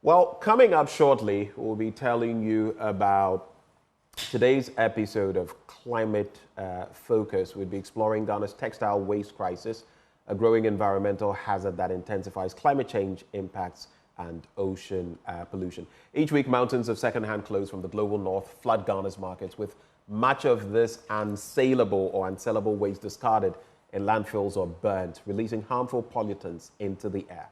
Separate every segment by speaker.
Speaker 1: Well, coming up shortly, we'll be telling you about today's episode of Climate Focus. We'll be exploring Ghana's textile waste crisis, a growing environmental hazard that intensifies climate change impacts and ocean pollution. Each week, mountains of second-hand clothes from the global north flood Ghana's markets, with much of this unsaleable or unsellable waste discarded in landfills or burnt, releasing harmful pollutants into the air.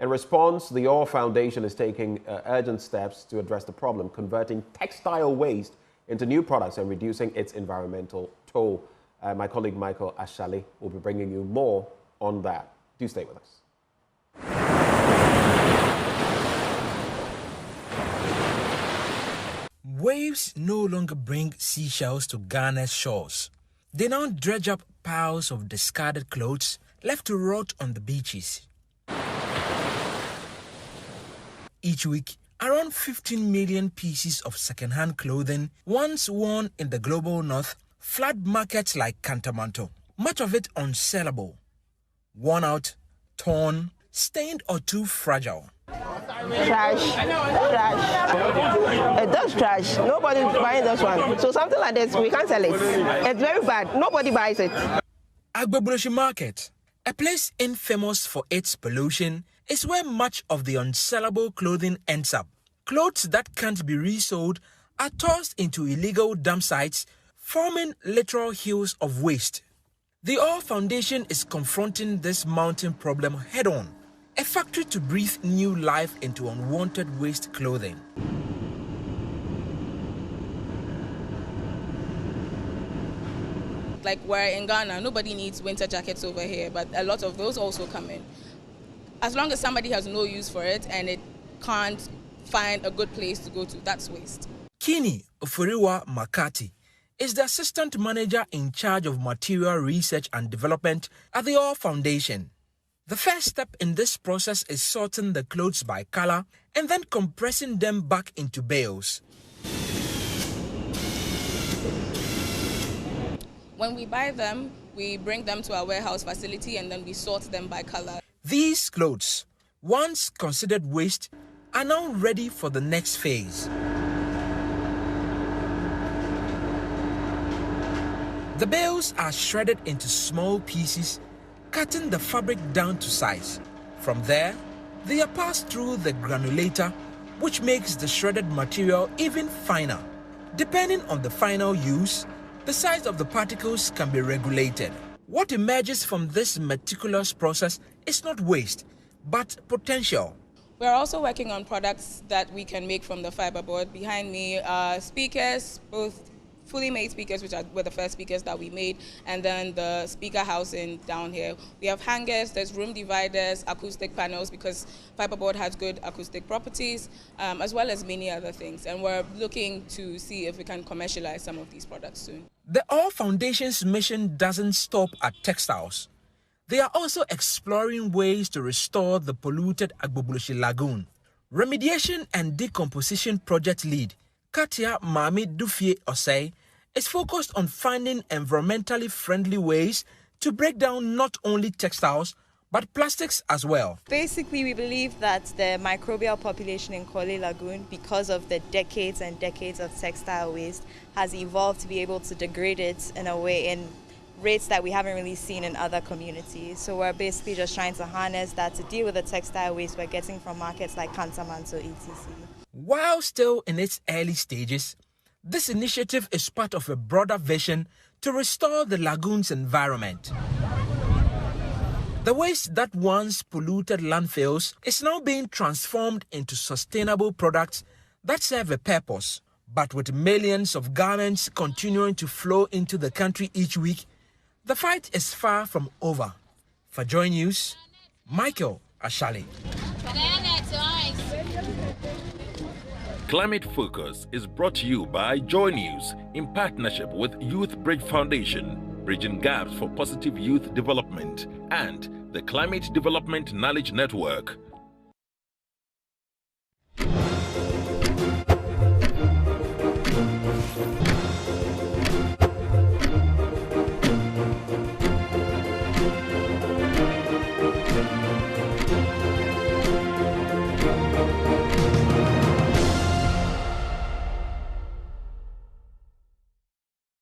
Speaker 1: In response, the Oil Foundation is taking urgent steps to address the problem, converting textile waste into new products and reducing its environmental toll. My colleague Michael Ashali will be bringing you more on that. Do stay with us.
Speaker 2: Waves no longer bring seashells to Ghana's shores. They now dredge up piles of discarded clothes left to rot on the beaches. Each week, around 15 million pieces of second-hand clothing, once worn in the global north, flood markets like Kantamanto, much of it unsellable, worn out, torn, stained or too fragile.
Speaker 3: Trash. It does trash. Nobody's buying this one. So something like this, we can't sell it. It's very bad. Nobody buys it.
Speaker 2: Agbogbloshie Market, a place infamous for its pollution, is where much of the unsellable clothing ends up. Clothes that can't be resold are tossed into illegal dump sites, forming literal hills of waste. The Oil Foundation is confronting this mounting problem head-on, a factory to breathe new life into unwanted waste clothing.
Speaker 4: Like we're in Ghana, nobody needs winter jackets over here, but a lot of those also come in. As long as somebody has no use for it and it can't find a good place to go to, that's waste.
Speaker 2: Kini Oforiwa Makati is the assistant manager in charge of material research and development at the Oil Foundation. The first step in this process is sorting the clothes by color and then compressing them back into bales.
Speaker 4: When we buy them, we bring them to our warehouse facility and then we sort them by color.
Speaker 2: These clothes, once considered waste, are now ready for the next phase. The bales are shredded into small pieces, cutting the fabric down to size. From there, they are passed through the granulator, which makes the shredded material even finer. Depending on the final use, the size of the particles can be regulated. What emerges from this meticulous process is not waste, but potential.
Speaker 4: We're also working on products that we can make from the fiberboard. Behind me are speakers, both fully made speakers, which were the first speakers that we made, and then the speaker housing down here. We have hangers, there's room dividers, acoustic panels, because fiberboard has good acoustic properties, as well as many other things. And we're looking to see if we can commercialize some of these products soon.
Speaker 2: The Oil Foundation's mission doesn't stop at textiles. They are also exploring ways to restore the polluted Agbogbloshie Lagoon. Remediation and Decomposition Project Lead, Katia Mami Dufie Osei, is focused on finding environmentally friendly ways to break down not only textiles, but plastics as well.
Speaker 5: Basically, we believe that the microbial population in Korle Lagoon, because of the decades and decades of textile waste, has evolved to be able to degrade it in a way in rates that we haven't really seen in other communities. So we're basically just trying to harness that to deal with the textile waste we're getting from markets like Kantamanto, etc.
Speaker 2: While still in its early stages, this initiative is part of a broader vision to restore the lagoon's environment. The waste that once polluted landfills is now being transformed into sustainable products that serve a purpose. But with millions of garments continuing to flow into the country each week, the fight is far from over. For Joy News, Michael Ashali.
Speaker 6: Climate Focus is brought to you by Joy News in partnership with Youth Bridge Foundation, bridging gaps for positive youth development, and the Climate Development Knowledge Network.